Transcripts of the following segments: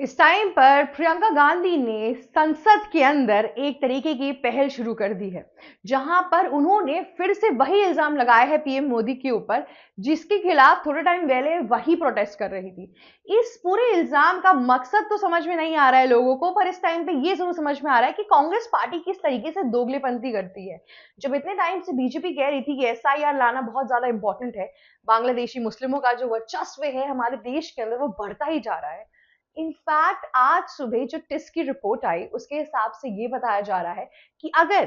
इस टाइम पर प्रियंका गांधी ने संसद के अंदर एक तरीके की पहल शुरू कर दी है, जहां पर उन्होंने फिर से वही इल्जाम लगाया है पीएम मोदी के ऊपर, जिसके खिलाफ थोड़े टाइम पहले वही प्रोटेस्ट कर रही थी। इस पूरे इल्जाम का मकसद तो समझ में नहीं आ रहा है लोगों को, पर इस टाइम पे ये जरूर समझ में आ रहा है कि कांग्रेस पार्टी किस तरीके से दोगलेपंथी करती है। जब इतने टाइम से बीजेपी कह रही थी कि एसआईआर लाना बहुत ज्यादा इंपॉर्टेंट है, बांग्लादेशी मुस्लिमों का जो वर्चस्व है हमारे देश के अंदर वो बढ़ता ही जा रहा है। इनफैक्ट आज सुबह जो टिस की रिपोर्ट आई उसके हिसाब से ये बताया जा रहा है कि अगर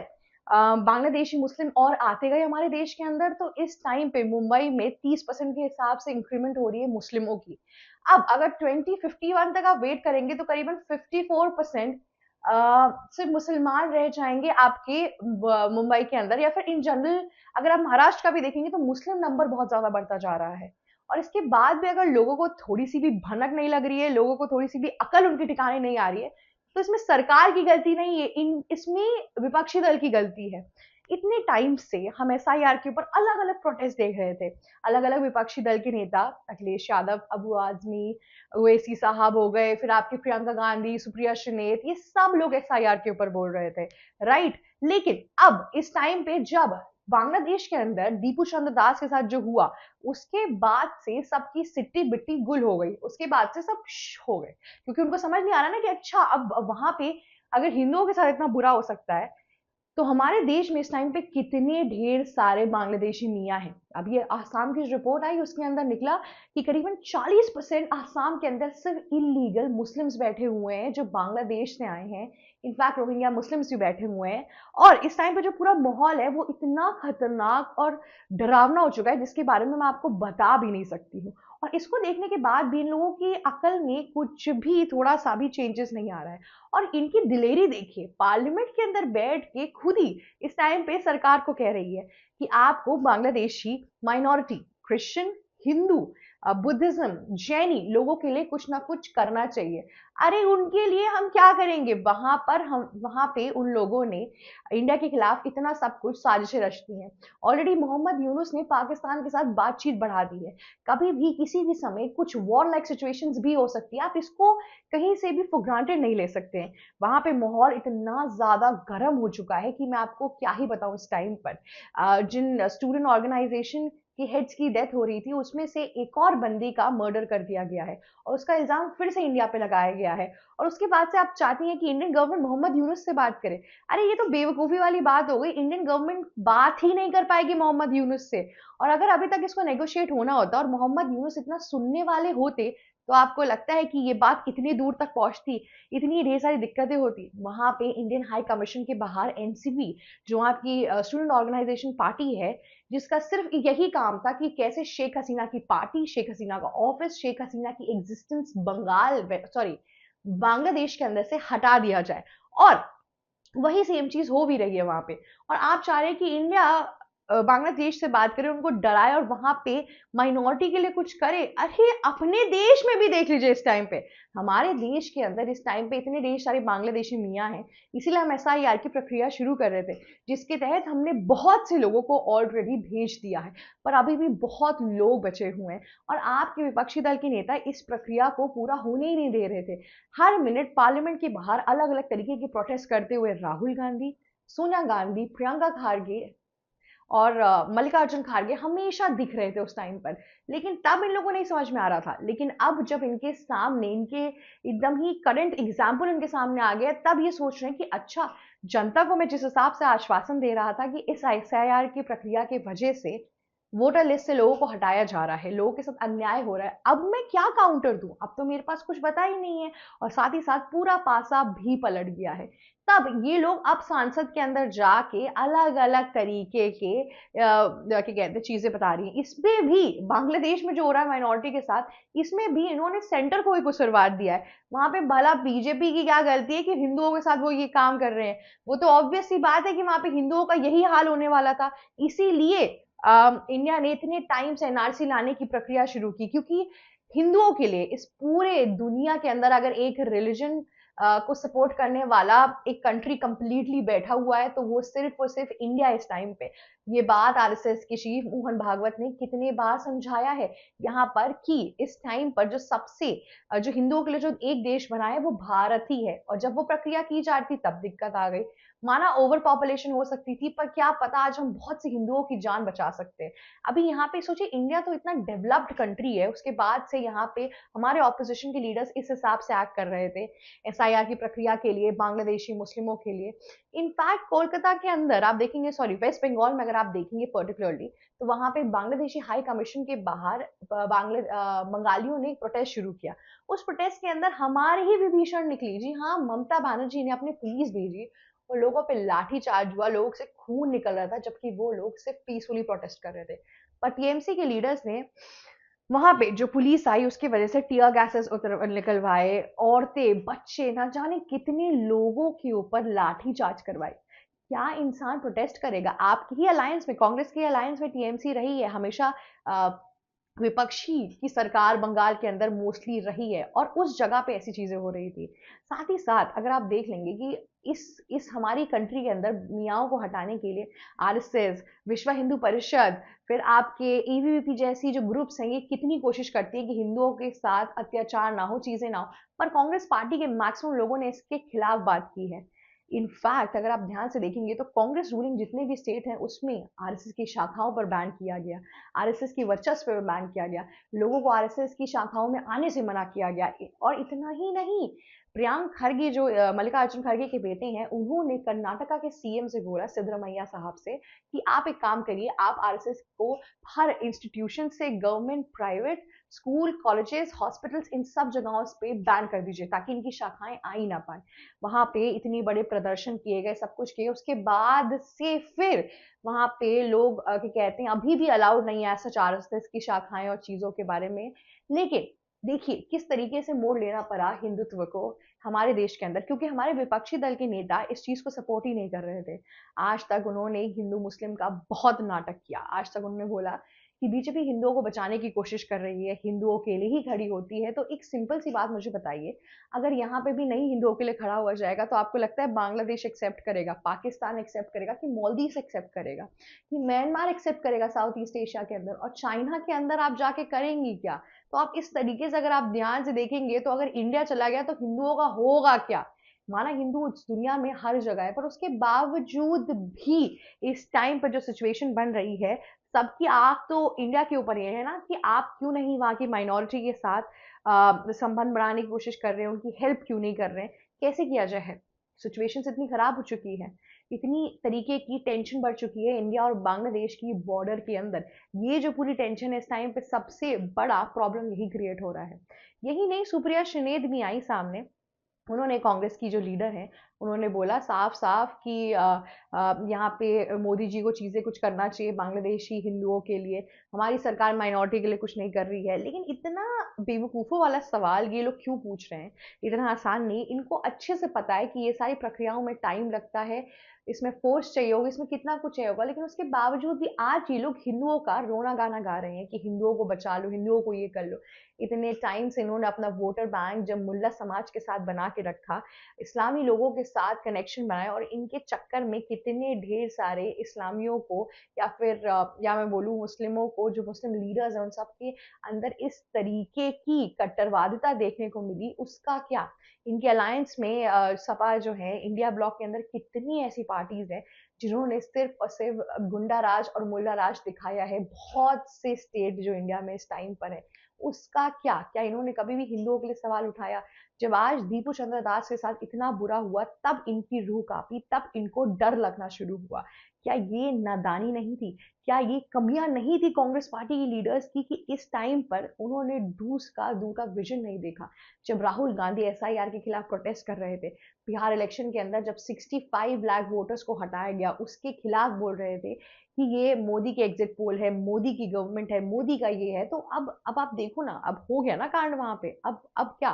बांग्लादेशी मुस्लिम और आते गए हमारे देश के अंदर तो इस टाइम पे मुंबई में 30% के हिसाब से इंक्रीमेंट हो रही है मुस्लिमों की। अब अगर 2051 तक आप वेट करेंगे तो करीबन 54% सिर्फ मुसलमान रह जाएंगे आपके मुंबई के अंदर, या फिर इन जनरल अगर आप महाराष्ट्र का भी देखेंगे तो मुस्लिम नंबर बहुत ज्यादा बढ़ता जा रहा है। और इसके बाद भी अगर लोगों को थोड़ी सी भी भनक नहीं लग रही है, लोगों को थोड़ी सी भी अकल उनके ठिकाने नहीं आ रही है, तो इसमें सरकार की गलती नहीं है, इसमें विपक्षी दल की गलती है। इतने टाइम से हम एसआईआर के ऊपर अलग अलग प्रोटेस्ट देख रहे थे। अलग अलग विपक्षी दल के नेता, अखिलेश यादव, अबू आजमी, ओवैसी साहब हो गए, फिर आपकी प्रियंका गांधी, सुप्रिया श्रीनेत, ये सब लोग एसआईआर के ऊपर बोल रहे थे, राइट। लेकिन अब इस टाइम पे जब बांग्लादेश के अंदर दीपू चंद्र दास के साथ जो हुआ, उसके बाद से सबकी सिट्टी बिट्टी गुल हो गई। उसके बाद से सब हो गए, क्योंकि उनको समझ नहीं आ रहा ना कि अच्छा अब वहां पे अगर हिंदुओं के साथ इतना बुरा हो सकता है, तो हमारे देश में इस टाइम पे कितने ढेर सारे बांग्लादेशी मियाँ हैं। अब ये आसाम की जो रिपोर्ट आई उसके अंदर निकला कि करीबन 40% आसाम के अंदर सिर्फ इलीगल मुस्लिम्स बैठे हुए हैं जो बांग्लादेश से आए हैं। इनफैक्ट रोहिंग्या मुस्लिम्स भी बैठे हुए हैं। और इस टाइम पे जो पूरा माहौल है वो इतना खतरनाक और डरावना हो चुका है जिसके बारे में मैं आपको बता भी नहीं सकती हूँ। और इसको देखने के बाद भी इन लोगों की अकल में कुछ भी थोड़ा सा भी चेंजेस नहीं आ रहा है। और इनकी दिलेरी देखिए, पार्लियामेंट के अंदर बैठ के खुद ही इस टाइम पे सरकार को कह रही है कि आपको Bangladeshi minority, Christian, Hindu, Buddhism, Jaini लोगों के लिए कुछ ना कुछ करना चाहिए। अरे उनके लिए हम क्या करेंगे? वहां पे उन लोगों ने इंडिया के खिलाफ इतना सब कुछ साजिशें रचती हैं। ऑलरेडी मोहम्मद यूनुस ने पाकिस्तान के साथ बातचीत बढ़ा दी है। कभी भी किसी भी समय कुछ वॉर लाइक सिचुएशंस भी हो सकती है, आप इसको कहीं से भी फॉर ग्रांटेड नहीं ले सकते हैं। वहां पे माहौल इतना ज्यादा गर्म हो चुका है कि मैं आपको क्या ही बताऊं। इस टाइम पर जिन स्टूडेंट ऑर्गेनाइजेशन की हेड्स की डेथ हो रही थी उसमें से एक और बंदी का मर्डर कर दिया गया है और उसका इल्जाम फिर से इंडिया पे लगाया गया है। और उसके बाद से आप चाहती हैं कि इंडियन गवर्नमेंट मोहम्मद यूनुस से बात करे। अरे ये तो बेवकूफी वाली बात हो गई, इंडियन गवर्नमेंट बात ही नहीं कर पाएगी मोहम्मद यूनुस से। और अगर अभी तक इसको नेगोशिएट होना होता और मोहम्मद यूनुस इतना सुनने वाले होते, तो आपको लगता है कि ये बात इतनी दूर तक पहुंचती, इतनी ढेर सारी दिक्कतें होती। वहां पे इंडियन हाई कमीशन के बाहर एनसीपी, जो आपकी स्टूडेंट ऑर्गेनाइजेशन पार्टी है, जिसका सिर्फ यही काम था कि कैसे शेख हसीना की पार्टी, शेख हसीना का ऑफिस, शेख हसीना की एग्जिस्टेंस बांग्लादेश के अंदर से हटा दिया जाए। और वही सेम चीज हो भी रही है वहां पे। और आप चाह रहे हैं कि इंडिया बांग्लादेश से बात करे, उनको डराए और वहां पे माइनॉरिटी के लिए कुछ करे। अरे अपने देश में भी देख लीजिए, इस टाइम पे हमारे देश के अंदर इस टाइम पे इतने ढेर सारे बांग्लादेशी मियाँ हैं। इसीलिए हम एसआईआर की प्रक्रिया शुरू कर रहे थे, जिसके तहत हमने बहुत से लोगों को ऑलरेडी भेज दिया है, पर अभी भी बहुत लोग बचे हुए हैं। और आपके विपक्षी दल के नेता इस प्रक्रिया को पूरा होने ही नहीं दे रहे थे। हर मिनट पार्लियामेंट के बाहर अलग अलग तरीके के प्रोटेस्ट करते हुए राहुल गांधी, सोनिया गांधी, प्रियंका खारगे और मल्लिकार्जुन खड़गे हमेशा दिख रहे थे उस टाइम पर। लेकिन तब इन लोगों को नहीं समझ में आ रहा था। लेकिन अब जब इनके सामने, इनके एकदम ही करंट एग्जाम्पल इनके सामने आ गया, तब ये सोच रहे हैं कि अच्छा, जनता को मैं जिस हिसाब से आश्वासन दे रहा था कि इस एसआईआर की प्रक्रिया की वजह से वोटर लिस्ट से लोगों को हटाया जा रहा है, लोगों के साथ अन्याय हो रहा है, अब मैं क्या काउंटर दूं? अब तो मेरे पास कुछ बता ही नहीं है। और साथ ही साथ पूरा पासा भी पलट गया है। तब ये लोग अब सांसद के अंदर जाके अलग अलग तरीके के क्या कहते हैं चीजें बता रही हैं। इसमें भी बांग्लादेश में जो हो रहा है माइनॉरिटी के साथ, इसमें भी इन्होंने सेंटर को ही कुचलवा दिया है। वहां पे भला बीजेपी की क्या गलती है कि हिंदुओं के साथ वो ये काम कर रहे हैं? वो तो ऑब्वियस सी बात है कि वहां पे हिंदुओं का यही हाल होने वाला था। इसीलिए इंडिया ने इतने टाइम से एनआरसी लाने की प्रक्रिया शुरू की, क्योंकि हिंदुओं के लिए इस पूरे दुनिया के अंदर अगर एक रिलीजन को सपोर्ट करने वाला एक कंट्री कंप्लीटली बैठा हुआ है तो वो सिर्फ और सिर्फ इंडिया इस टाइम पे। ये बात आरएसएस के चीफ मोहन भागवत ने कितने बार समझाया है यहाँ पर कि इस टाइम पर जो सबसे जो हिंदुओं के लिए जो एक देश बना है वो भारत ही है, और जब वो प्रक्रिया की जा रही थी तब दिक्कत आ गई। माना ओवर पॉपुलेशन हो सकती थी, पर क्या पता आज हम बहुत से हिंदुओं की जान बचा सकते हैं। अभी यहाँ पे सोचिए, इंडिया तो इतना डेवलप्ड कंट्री है, उसके बाद से यहाँ पे हमारे ऑपोजिशन के लीडर्स इस हिसाब से एक्ट कर रहे थे एसआईआर की प्रक्रिया के लिए, बांग्लादेशी मुस्लिमों के लिए। इनफैक्ट कोलकाता के अंदर आप देखेंगे, सॉरी वेस्ट बंगाल में अगर आप देखेंगे पर्टिकुलरली, तो वहां पे बांग्लादेशी हाई कमीशन के बाहर बंगालियों ने प्रोटेस्ट शुरू किया। उस प्रोटेस्ट के अंदर हमारे ही विभीषण निकली, जी हाँ, ममता बनर्जी ने अपनी पुलिस भेजी और लोगों पे लाठी चार्ज हुआ, लोगों से खून निकल रहा था, जबकि वो लोग सिर्फ पीसफुली प्रोटेस्ट कर रहे थे। पर टीएमसी के लीडर्स ने वहां पे जो पुलिस आई उसकी वजह से टीयर गैसेस निकलवाए, औरतें बच्चे ना जाने कितने लोगों के ऊपर लाठी चार्ज करवाए। क्या इंसान प्रोटेस्ट करेगा? आपकी ही अलायंस में, कांग्रेस की अलायंस में टीएमसी रही है हमेशा, विपक्षी की सरकार बंगाल के अंदर मोस्टली रही है, और उस जगह पे ऐसी चीजें हो रही थी। साथ ही साथ अगर आप देख लेंगे कि इस हमारी कंट्री के अंदर मियाओं को हटाने के लिए आरएसएस, विश्व हिंदू परिषद, फिर आपके एबीवीपी जैसी जो ग्रुप्स हैं, ये कितनी कोशिश करती है कि हिंदुओं के साथ अत्याचार ना हो, चीजें ना हो, पर कांग्रेस पार्टी के मैक्सिमम लोगों ने इसके खिलाफ बात की है। इनफैक्ट अगर आप ध्यान से देखेंगे तो कांग्रेस रूलिंग जितने भी स्टेट हैं उसमें आरएसएस की शाखाओं पर बैन किया गया, आरएसएस की वर्चस्व पर बैन किया गया, लोगों को आरएसएस की शाखाओं में आने से मना किया गया। और इतना ही नहीं, प्रियांक खरगे जो मल्लिकार्जुन खरगे के बेटे हैं, उन्होंने कर्नाटका के सीएम से बोला, सिद्धरमैया साहब से, कि आप एक काम करिए, आप आरएसएस को हर इंस्टीट्यूशन से, government, private, school, colleges, hospitals, इन सब जगहों पे बैन कर दीजिए ताकि इनकी शाखाएं आ ही ना पाए। वहां पे इतनी बड़े प्रदर्शन किए गए, सब कुछ किए, उसके बाद से फिर वहां पे लोग कहते हैं अभी भी अलाउड नहीं है सच आरएसएस की शाखाएं और चीजों के बारे में। लेकिन देखिए किस तरीके से मोड़ लेना पड़ा हिंदुत्व को हमारे देश के अंदर, क्योंकि हमारे विपक्षी दल के नेता इस चीज को सपोर्ट ही नहीं कर रहे थे। आज तक उन्होंने हिंदू मुस्लिम का बहुत नाटक किया। आज तक उन्होंने बोला कि बीजेपी हिंदुओं को बचाने की कोशिश कर रही है, हिंदुओं के लिए ही खड़ी होती है। तो एक सिंपल सी बात मुझे बताइए, अगर यहाँ पे भी नहीं हिंदुओं के लिए खड़ा हुआ जाएगा तो आपको लगता है बांग्लादेश एक्सेप्ट करेगा, पाकिस्तान एक्सेप्ट करेगा, कि मालदीव एक्सेप्ट करेगा, कि म्यांमार एक्सेप्ट करेगा साउथ ईस्ट एशिया के अंदर? और चाइना के अंदर आप जाके करेंगी क्या? तो आप इस तरीके से अगर आप ध्यान से देखेंगे तो अगर इंडिया चला गया तो हिंदुओं का होगा क्या? माना हिंदू दुनिया में हर जगह है, पर उसके बावजूद भी इस टाइम पर जो सिचुएशन बन रही है, सबकी आंख तो इंडिया के ऊपर ये है ना कि आप क्यों नहीं वहां की माइनॉरिटी के साथ संबंध बढ़ाने की कोशिश कर रहे हैं, उनकी हेल्प क्यों नहीं कर रहे हैं? कैसे किया जाए? सिचुएशन इतनी खराब हो चुकी है, इतनी तरीके की टेंशन बढ़ चुकी है इंडिया और बांग्लादेश की बॉर्डर के अंदर। ये जो पूरी टेंशन है इस टाइम पे, सबसे बड़ा प्रॉब्लम यही क्रिएट हो रहा है। यही नहीं, सुप्रिया श्रीनेद भी आई सामने, उन्होंने, कांग्रेस की जो लीडर हैं, उन्होंने बोला साफ साफ कि यहाँ पे मोदी जी को चीजें कुछ करना चाहिए बांग्लादेशी हिंदुओं के लिए, हमारी सरकार माइनॉरिटी के लिए कुछ नहीं कर रही है। लेकिन इतना बेवकूफों वाला सवाल ये लोग क्यों पूछ रहे हैं? इतना आसान नहीं, इनको अच्छे से पता है कि ये सारी प्रक्रियाओं में टाइम लगता है, इसमें फोर्स चाहिए होगा, इसमें कितना कुछ चाहिए होगा, लेकिन उसके बावजूद भी आज ये लोग हिंदुओं का रोना गाना गा रहे हैं कि हिंदुओं को बचा लो, हिंदुओं को ये कर लो। इतने टाइम से इन्होंने अपना वोटर बैंक जब मुल्ला समाज के साथ बना के रखा, इस्लामी लोगों के साथ कनेक्शन बनाया, और इनके चक्कर में कितने ढेर सारे इस्लामियों को, या फिर या मैं बोलूँ मुस्लिमों को, जो मुस्लिम लीडर्स हैं उन सब के अंदर इस तरीके की कट्टरवादिता देखने को मिली। उसका क्या, इनके अलायंस में सपा जो है, इंडिया ब्लॉक के अंदर कितनी ऐसी पार्टीज हैं जिन्होंने सिर्फ और सिर्फ गुंडा राज और मुल्ला राज दिखाया है। बहुत से स्टेट जो इंडिया में इस टाइम पर है, उसका क्या, क्या इन्होंने कभी भी हिंदुओं के लिए सवाल उठाया? जब आज दीपू चंद्र दास के साथ इतना बुरा हुआ, तब इनकी रूह कांपी, तब इनको डर लगना शुरू हुआ। क्या ये नादानी नहीं थी? क्या ये कमियां नहीं थी कांग्रेस पार्टी की लीडर्स की कि इस टाइम पर उन्होंने दूर का विजन नहीं देखा? जब राहुल गांधी एसआईआर के खिलाफ प्रोटेस्ट कर रहे थे, बिहार इलेक्शन के अंदर जब 65 लाख वोटर्स को हटाया गया, उसके खिलाफ बोल रहे थे कि ये मोदी के एग्जिट पोल है, मोदी की गवर्नमेंट है, मोदी का ये है। तो अब आप देखो ना, अब हो गया ना कांड वहां पे। अब क्या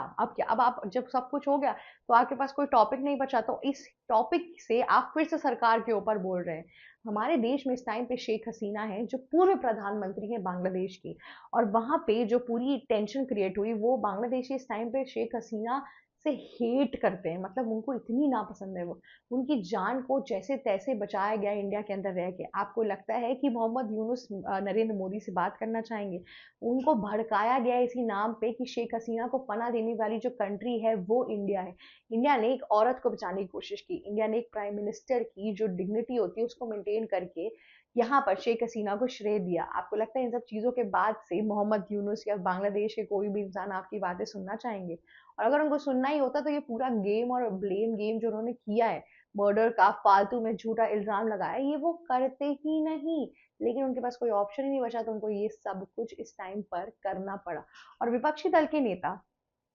अब आप जब सब कुछ हो गया तो आपके पास कोई टॉपिक नहीं बचा, तो इस टॉपिक से आप फिर से सरकार के ऊपर बोल रहे हैं। हमारे देश में इस टाइम पे शेख हसीना है जो पूर्व प्रधानमंत्री है बांग्लादेश की, और वहां पे जो पूरी टेंशन क्रिएट हुई वो बांग्लादेशी इस टाइम पे शेख हसीना से हेट करते हैं, मतलब उनको इतनी नापसंद है वो। उनकी जान को जैसे तैसे बचाया गया इंडिया के अंदर रह के। आपको लगता है कि मोहम्मद यूनुस नरेंद्र मोदी से बात करना चाहेंगे? उनको भड़काया गया इसी नाम पे कि शेख हसीना को पनाह देने वाली जो कंट्री है वो इंडिया है। इंडिया ने एक औरत को बचाने की कोशिश की, इंडिया ने एक प्राइम मिनिस्टर की जो डिग्निटी होती है उसको मेंटेन करके यहाँ पर शेख हसीना को श्रेय दिया। आपको लगता है इन सब चीज़ों के बाद से मोहम्मद यूनुस या बांग्लादेश के कोई भी इंसान आपकी बातें सुनना चाहेंगे? और अगर उनको सुनना ही होता तो ये पूरा गेम और ब्लेम गेम जो उन्होंने किया है, मर्डर का फालतू में झूठा इल्जाम लगाया, ये वो करते ही नहीं। लेकिन उनके पास कोई ऑप्शन ही नहीं बचा, तो उनको ये सब कुछ इस टाइम पर करना पड़ा। और विपक्षी दल के नेता,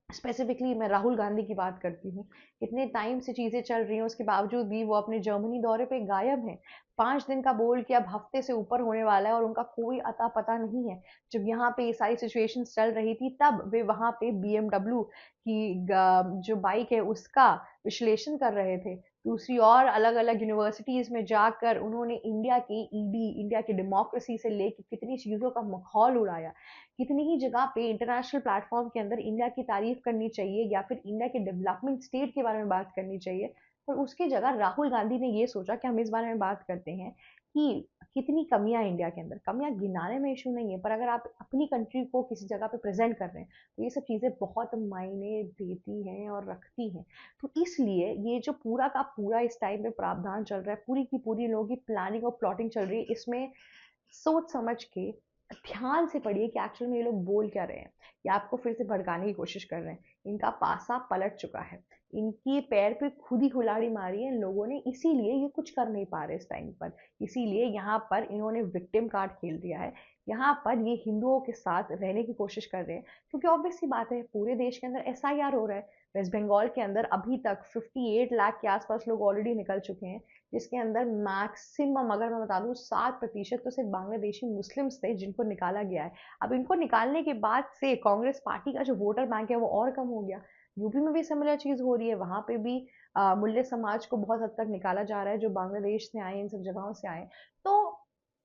स्पेसिफिकली मैं राहुल गांधी की बात करती हूँ, इतने टाइम से चीजें चल रही हैं उसके बावजूद भी वो अपने जर्मनी दौरे पे गायब हैं। 5 दिन का बोल के अब हफ्ते से ऊपर होने वाला है और उनका कोई अता पता नहीं है। जब यहाँ पे ये सारी सिचुएशन चल रही थी तब वे वहां पे BMW की जो बाइक है उसका विश्लेषण कर रहे थे। दूसरी और अलग अलग यूनिवर्सिटीज में जाकर उन्होंने इंडिया की ईडी, इंडिया की डेमोक्रेसी से लेकर कितनी चीजों का मखौल उड़ाया। कितनी ही जगह पे इंटरनेशनल प्लेटफॉर्म के अंदर इंडिया की तारीफ करनी चाहिए या फिर इंडिया के डेवलपमेंट स्टेट के बारे में बात करनी चाहिए, पर उसकी जगह राहुल गांधी ने ये सोचा कि हम इस बारे में बात करते हैं कि कितनी कमियां इंडिया के अंदर। कमियां गिनाने में इशू नहीं है, पर अगर आप अपनी कंट्री को किसी जगह पे प्रेजेंट कर रहे हैं तो ये सब चीजें बहुत मायने देती हैं और रखती हैं। तो इसलिए ये जो पूरा का पूरा इस टाइम पे प्रावधान चल रहा है, पूरी की पूरी लोगों की प्लानिंग और प्लॉटिंग चल रही है, इसमें सोच समझ के ध्यान से पढ़िए कि एक्चुअल में ये लोग बोल क्या रहे हैं, या आपको फिर से भड़काने की कोशिश कर रहे हैं। इनका पासा पलट चुका है, इनकी पैर पे खुद ही कुल्हाड़ी मारी है इन लोगों ने, इसीलिए ये कुछ कर नहीं पा रहे इस टाइम पर। इसीलिए यहाँ पर इन्होंने विक्टिम कार्ड खेल दिया है। यहाँ पर ये हिंदुओं के साथ रहने की कोशिश कर रहे हैं, क्योंकि ऑब्वियस सी बात है पूरे देश के अंदर SIR हो रहा है। वेस्ट बंगाल के अंदर अभी तक 58 लाख के आसपास लोग ऑलरेडी निकल चुके हैं, जिसके अंदर मैक्सिमम अगर मैं बता दूं 7% तो सिर्फ बांग्लादेशी मुस्लिम्स थे जिनको निकाला गया है। अब इनको निकालने के बाद से कांग्रेस पार्टी का जो वोटर बैंक है वो और कम हो गया। यूपी में भी सिमिलर चीज हो रही है, वहां पे भी मुल्ले समाज को बहुत हद तक निकाला जा रहा है जो बांग्लादेश से आए, इन सब जगहों से आए। तो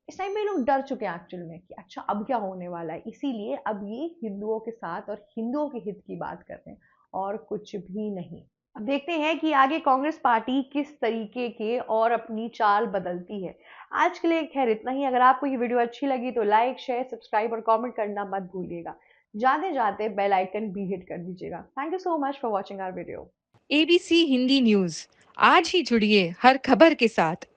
इस टाइम पे लोग डर चुके हैं एक्चुअल में कि अच्छा अब क्या होने वाला है, इसीलिए अब ये हिंदुओं के साथ और हिंदुओं के हित की बात कर रहे हैं और कुछ भी नहीं। अब देखते हैं कि आगे कांग्रेस पार्टी किस तरीके के और अपनी चाल बदलती है। आज के लिए खैर इतना ही। अगर आपको ये वीडियो अच्छी लगी तो लाइक, शेयर, सब्सक्राइब और कमेंट करना मत भूलिएगा। जाते जाते बेल आइकन भी हिट कर दीजिएगा। Thank you so much for watching our video. ABC Hindi news, आज ही जुड़िए हर खबर के साथ